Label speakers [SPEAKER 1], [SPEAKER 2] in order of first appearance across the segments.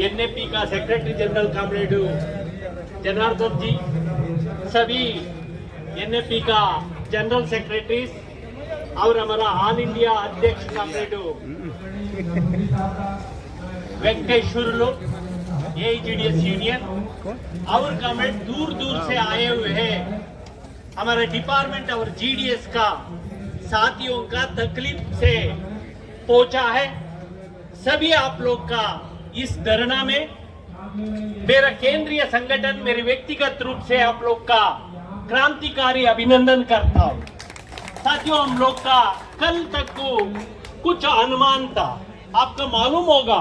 [SPEAKER 1] NAP का secretary general comrade Janardan जी, सभी NAP का जनरल सेक्रेटरीज और हमारा ऑल इंडिया अध्यक्ष कॉमरेड वेंकटेश्वरलू एजीडीएस यूनियन और कॉमरेड दूर दूर से आए हुए हैं। हमारे डिपार्टमेंट और जीडीएस का साथियों का तकलीफ से पहुंचा है। सभी आप लोग का इस धरना में मेरा केंद्रीय संगठन मेरे व्यक्तिगत रूप से आप लोग का क्रांतिकारी अभिनंदन करता हूं। साथियों, हम लोग का कल तक को कुछ अनुमान था। आपको मालूम होगा,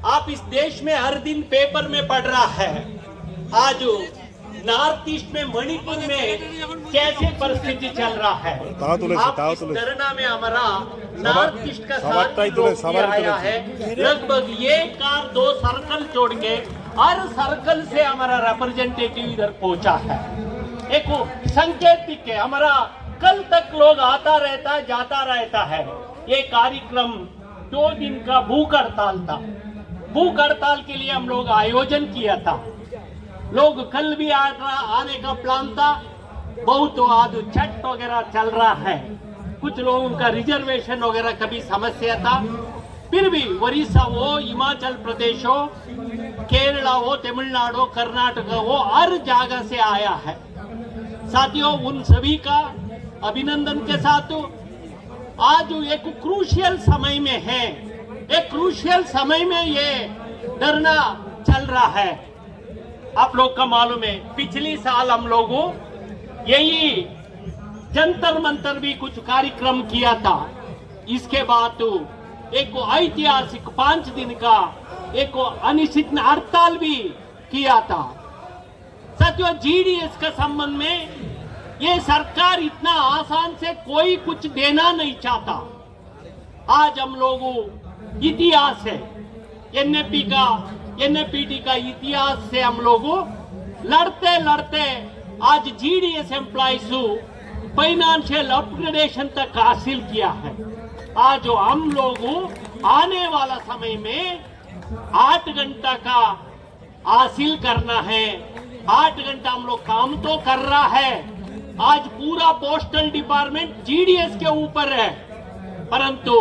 [SPEAKER 1] आप इस देश में हर दिन पेपर में पढ़ रहा है आज नॉर्थ ईस्ट में मणिपुर में कैसे परिस्थिति चल रहा है। आप इस धरना में हमारा नॉर्थ ईस्ट का साथ आया है। लगभग ये कार 2 सर्कल छोड़ के हर सर्कल से हमारा रिप्रेजेंटेटिव इधर पहुंचा है। एक संकेतिक है, हमारा कल तक लोग आता रहता जाता रहता है। ये कार्यक्रम 2 दिन का भूख हड़ताल था। भूख हड़ताल के लिए हम लोग आयोजन किया था। लोग कल भी आने का प्लान था। बहुत आज छठ वगैरह चल रहा है, कुछ लोगों का रिजर्वेशन वगैरह कभी समस्या था। फिर भी उड़ीसा हो, हिमाचल प्रदेश हो, केरला हो, तमिलनाडु, कर्नाटक हो, हर जगह से आया है। साथियों, उन सभी का अभिनंदन के साथ आज एक क्रूशियल समय में है। एक क्रूशियल समय में ये धरना चल रहा है। आप लोग का मालूम है, पिछली साल हम लोगों यही जंतर मंतर भी कुछ कार्यक्रम किया था। इसके बाद एक ऐतिहासिक 5 दिन का एक अनिश्चित हड़ताल भी किया था। साथियों, जीडीएस का संबंध में ये सरकार इतना आसान से कोई कुछ देना नहीं चाहता। आज हम लोगों इतिहास है एनएपीटी का इतिहास से हम लोगों लड़ते लड़ते आज जीडीएस एम्प्लॉइज फाइनेंशियल अपग्रेडेशन तक हासिल किया है। आज हम लोगों आने वाला समय में 8 घंटा का हासिल करना है। 8 घंटा हम लोग काम तो कर रहा है। आज पूरा पोस्टल डिपार्टमेंट जीडीएस के ऊपर है, परंतु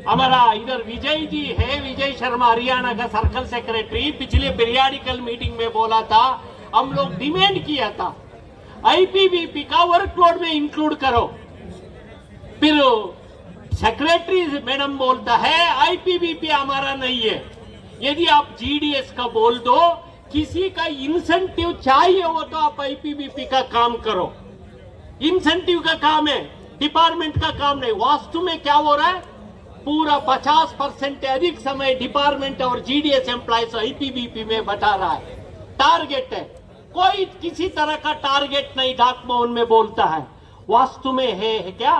[SPEAKER 1] हमारा इधर विजय जी है, विजय शर्मा हरियाणा का सर्कल सेक्रेटरी, पिछले पीरियडिकल मीटिंग में बोला था, हम लोग डिमांड किया था आईपीबीपी का वर्कलोड में इंक्लूड करो। फिर सेक्रेटरी मैडम बोलता है आईपीबीपी हमारा नहीं है। यदि आप जीडीएस का बोल दो, किसी का इंसेंटिव चाहिए हो तो आप आईपीबीपी का काम करो। इंसेंटिव का काम है, डिपार्टमेंट का काम नहीं। वास्तव में क्या हो रहा है, पूरा 50% अधिक समय डिपार्टमेंट और जीडीएस एम्प्लॉइज आईपीबीपी में बता रहा है। टारगेट है, कोई किसी तरह का टारगेट नहीं डाक भवन में बोलता है। वास्तव में है क्या,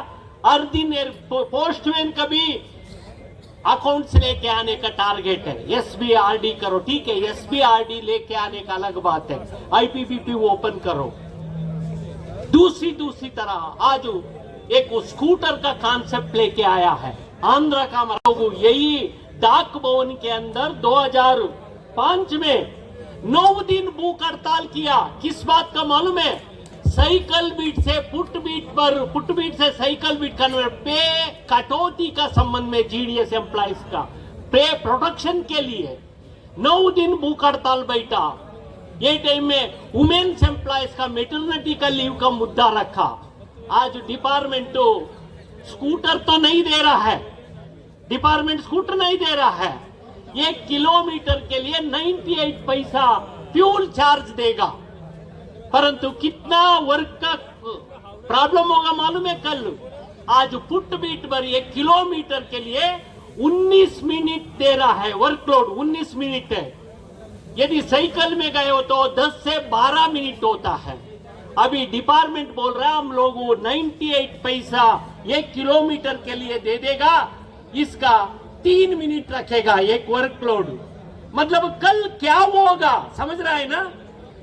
[SPEAKER 1] हर दिन पोस्टमैन का भी अकाउंट्स लेके आने का टारगेट है। एसबीआरडी करो, ठीक है, एसबीआरडी लेके आने का अलग बात है, आईपीबीपी ओपन करो। दूसरी तरह आज एक स्कूटर का कॉन्सेप्ट लेके आया है आंध्र का। लोग यही डाक भवन के अंदर 2005 में 9 दिन भूख हड़ताल किया। किस बात का मालूम है, साइकिल बीट से फुटबीट से साइकिल बीट कन्वर्ट पे कटौती का संबंध में जीडीएस एम्प्लॉइज का पे प्रोटेक्शन के लिए 9 दिन भूख हड़ताल बैठा। ये टाइम में वुमेन्स एम्प्लॉइज का मेटर्निटी का लीव का मुद्दा रखा। आज डिपार्टमेंट स्कूटर तो नहीं दे रहा है, डिपार्टमेंट स्कूटर नहीं दे रहा है। 1 किलोमीटर के लिए 98 पैसा फ्यूल चार्ज देगा, परंतु कितना वर्क का प्रॉब्लम होगा मालूम है। कल आज फुटबीट पर 1 किलोमीटर के लिए 19 मिनट दे रहा है वर्कलोड, 19 मिनट है। यदि साइकिल में गए हो तो 10 से 12 मिनट होता है। अभी डिपार्टमेंट बोल रहा है हम लोग 98 पैसा 1 किलोमीटर के लिए दे देगा, इसका 3 मिनट रखेगा एक वर्कलोड। मतलब कल क्या होगा समझ रहा है ना,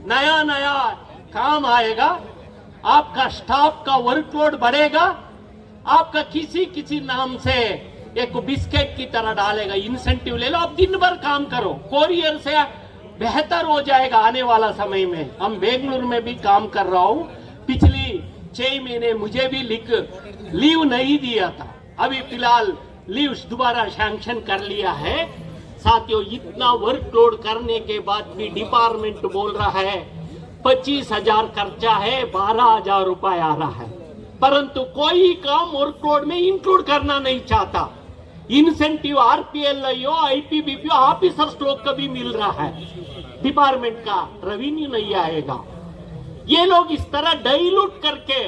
[SPEAKER 1] नया काम आएगा, आपका स्टाफ का वर्कलोड बढ़ेगा, आपका किसी नाम से एक बिस्किट की तरह डालेगा, इंसेंटिव ले लो, अब दिन भर काम करो, कोरियर से बेहतर हो जाएगा आने वाला समय में। हम बेंगलुरु में भी काम कर रहा हूँ, पिछली 6 महीने मुझे भी लीव नहीं दिया था, अभी फिलहाल लीव दोबारा सैंक्शन कर लिया है। साथियों, इतना वर्कलोड करने के बाद भी डिपार्टमेंट बोल रहा है 25,000 खर्चा है, 12,000 रुपए आ रहा है, परंतु कोई काम वर्कलोड में इंक्लूड करना नहीं चाहता। इंसेंटिव आरपीएलआईओ आईपीबीपी ऑफिसर्स लोग का भी मिल रहा है, डिपार्टमेंट का रेवेन्यू नहीं आएगा। ये लोग इस तरह डाइल्यूट करके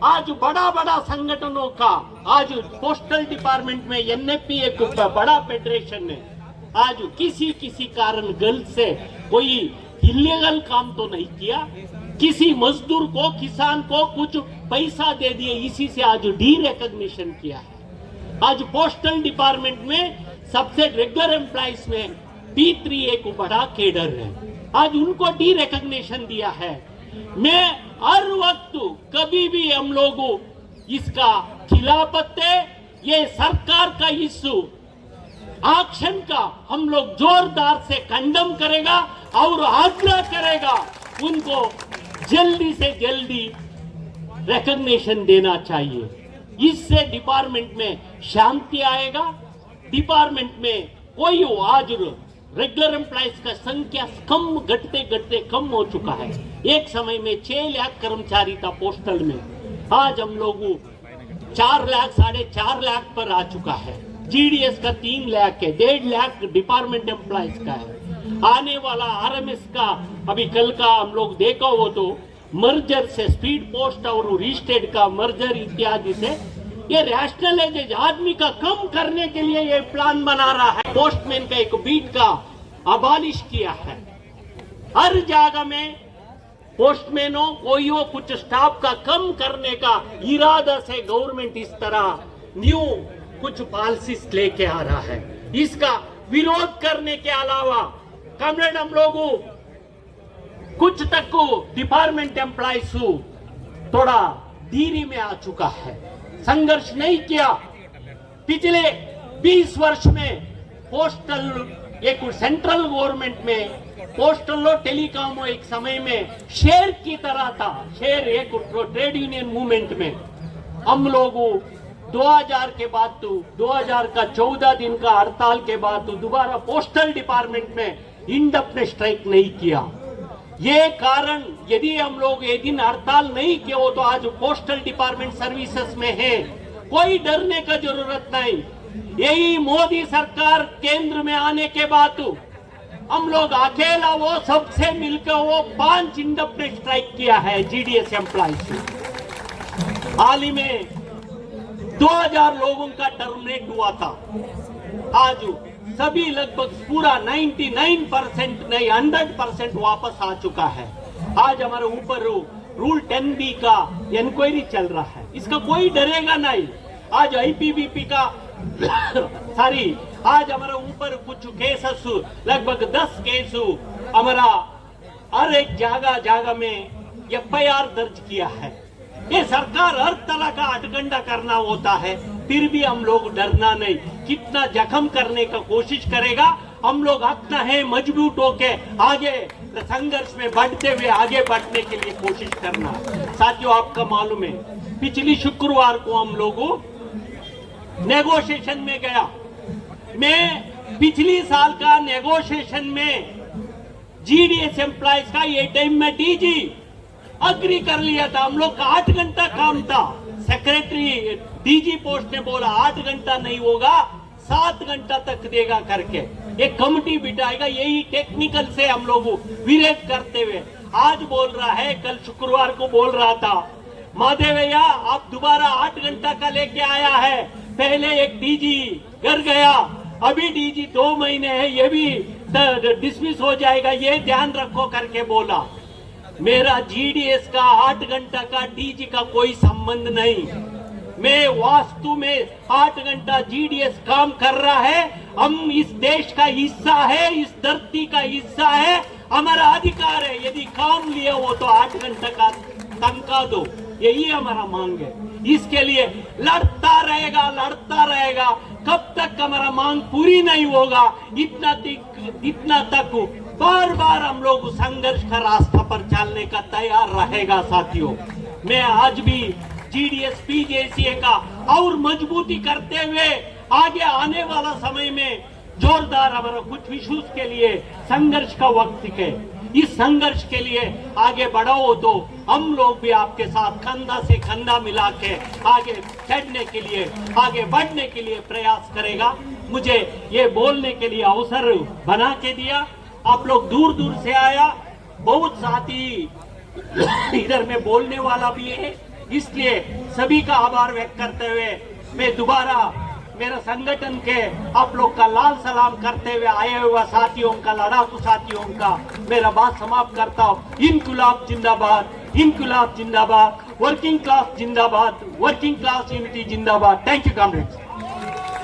[SPEAKER 1] आज बड़ा बड़ा संगठनों का, आज पोस्टल डिपार्टमेंट में एनएफपी एक बड़ा फेडरेशन है, आज किसी कारण गलत से कोई इलीगल काम तो नहीं किया, किसी मजदूर को, किसान को कुछ पैसा दे दिए, इसी से आज डी रिकॉग्निशन किया है। आज पोस्टल डिपार्टमेंट में सबसे रेगुलर एम्प्लॉइज में P3 एक बड़ा केडर है, आज उनको डी रिकॉग्निशन दिया है। मैं हर वक्त कभी भी हम लोग इसका खिलाफ है, ये सरकार का इशू एक्शन का हम लोग जोरदार से कंडम करेगा और आग्रह करेगा उनको जल्दी से जल्दी रिकॉग्निशन देना चाहिए। इससे डिपार्टमेंट में शांति आएगा, डिपार्टमेंट में कोई आज रेगुलर एम्प्लॉइज का संख्या कम घटते कम हो चुका है। एक समय में 6 लाख कर्मचारी था पोस्टल में, आज हम लोग 4 लाख 4.5 लाख पर आ चुका है। जीडीएस का 3 लाख है, 1.5 लाख डिपार्टमेंट एम्प्लॉइज का है। आने वाला आरएमएस का अभी कल का हम लोग देखा हो तो मर्जर से स्पीड पोस्ट और रिस्टेड का मर्जर इत्यादि से ये रैशनलाइजेशन आदमी का कम करने के लिए ये प्लान बना रहा है। पोस्टमैन का एक बीट का अबालिश किया है, हर जगह में पोस्टमैनों कोई हो कुछ स्टाफ का कम करने का इरादा से गवर्नमेंट इस तरह न्यू कुछ पॉलिसीज लेके आ रहा है। इसका विरोध करने के अलावा कमरेड हम लोगों कुछ तक को डिपार्टमेंट एम्प्लॉइज थोड़ा धीरे में आ चुका है, संघर्ष नहीं किया। पिछले 20 वर्ष में पोस्टल एक सेंट्रल गवर्नमेंट में पोस्टल और टेलीकॉम एक समय में शेर की तरह था, शेर एक ट्रेड यूनियन मूवमेंट में। हम लोगों 2000 के बाद तो 2000 का 14 दिन का हड़ताल के बाद तो दोबारा पोस्टल डिपार्टमेंट में इंडेफिनिट स्ट्राइक नहीं किया। ये कारण यदि हम लोग ये दिन हड़ताल नहीं किए हो तो आज पोस्टल डिपार्टमेंट सर्विसेज में है, कोई डरने का जरूरत नहीं। यही मोदी सरकार केंद्र में आने के बाद हम लोग अकेला वो सबसे मिलकर वो 5 इंडेफिनिट स्ट्राइक किया है जीडीएस एम्प्लॉइज। हाल ही में 2000 लोगों का टर्मिनेट हुआ था, आज सभी लगभग पूरा 99% नहीं 100% वापस आ चुका है। आज हमारे ऊपर रूल 10B का इंक्वायरी चल रहा है, इसका कोई डरेगा नहीं। आज आईपीबीपी का आज हमारे ऊपर कुछ केसेस लगभग 10 केस हमारा हर एक जगह में FIR दर्ज किया है। ये सरकार हर तरह का अटगंडा करना होता है, फिर भी हम लोग डरना नहीं। कितना जख्म करने का कोशिश करेगा, हम लोग अपना है मजबूत होके आगे संघर्ष में बढ़ते हुए आगे बढ़ने के लिए कोशिश करना। साथियों, आपका मालूम है पिछली शुक्रवार को हम लोगों नेगोशिएशन में गया। मैं पिछली साल का नेगोशिएशन में जीडीएस एम्प्लॉइज का ये टाइम में डीजी अग्री कर लिया था। हम लोग का 8 घंटा काम था, सेक्रेटरी डीजी पोस्ट ने बोला 8 घंटा नहीं होगा 7 घंटा तक देगा करके एक कमिटी बिठाएगा। यही टेक्निकल से हम लोग विरोध करते हुए आज बोल रहा है, कल शुक्रवार को बोल रहा था महादेवैया आप दोबारा 8 घंटा का लेके आया है। पहले एक डीजी घर गया, अभी डीजी 2 महीने है, ये भी डिसमिस हो जाएगा, ये ध्यान रखो करके बोला। मेरा जीडीएस का 8 घंटा का डीजी का कोई संबंध नहीं। मैं वास्तु में 8 घंटा जीडीएस काम कर रहा है। हम इस देश का हिस्सा है, इस धरती का हिस्सा है, हमारा अधिकार है। यदि काम लिया हो तो 8 घंटा का तनख्वाह दो, यही हमारा मांग है। इसके लिए लड़ता रहेगा
[SPEAKER 2] कब तक हमारा मांग पूरी नहीं होगा, इतना तक बार बार हम लोग संघर्ष का रास्ता पर चलने का तैयार रहेगा साथियों। मैं आज भी जीडीएस पीजेसीए का और मजबूती करते हुए आगे आने वाला समय में जोरदार हमारा कुछ इश्यूज के लिए संघर्ष का वक्त है। इस संघर्ष के लिए आगे बढ़ो तो हम लोग भी आपके साथ कंधा से कंधा मिला के आगे चढ़ने के लिए, आगे बढ़ने के लिए प्रयास करेगा। मुझे ये बोलने के लिए अवसर बना के दिया। आप लोग दूर दूर से आया, बहुत साथी इधर में बोलने वाला भी है, इसलिए सभी का आभार व्यक्त करते हुए मैं दोबारा मेरा संगठन के आप लोग का लाल सलाम करते हुए आए हुए साथियों का, लड़ाकू साथियों का मेरा बात समाप्त करता हूँ। इनकलाब जिंदाबाद, इनकलाब जिंदाबाद, वर्किंग क्लास जिंदाबाद, वर्किंग क्लास यूनिटी जिंदाबाद। Thank you comrades.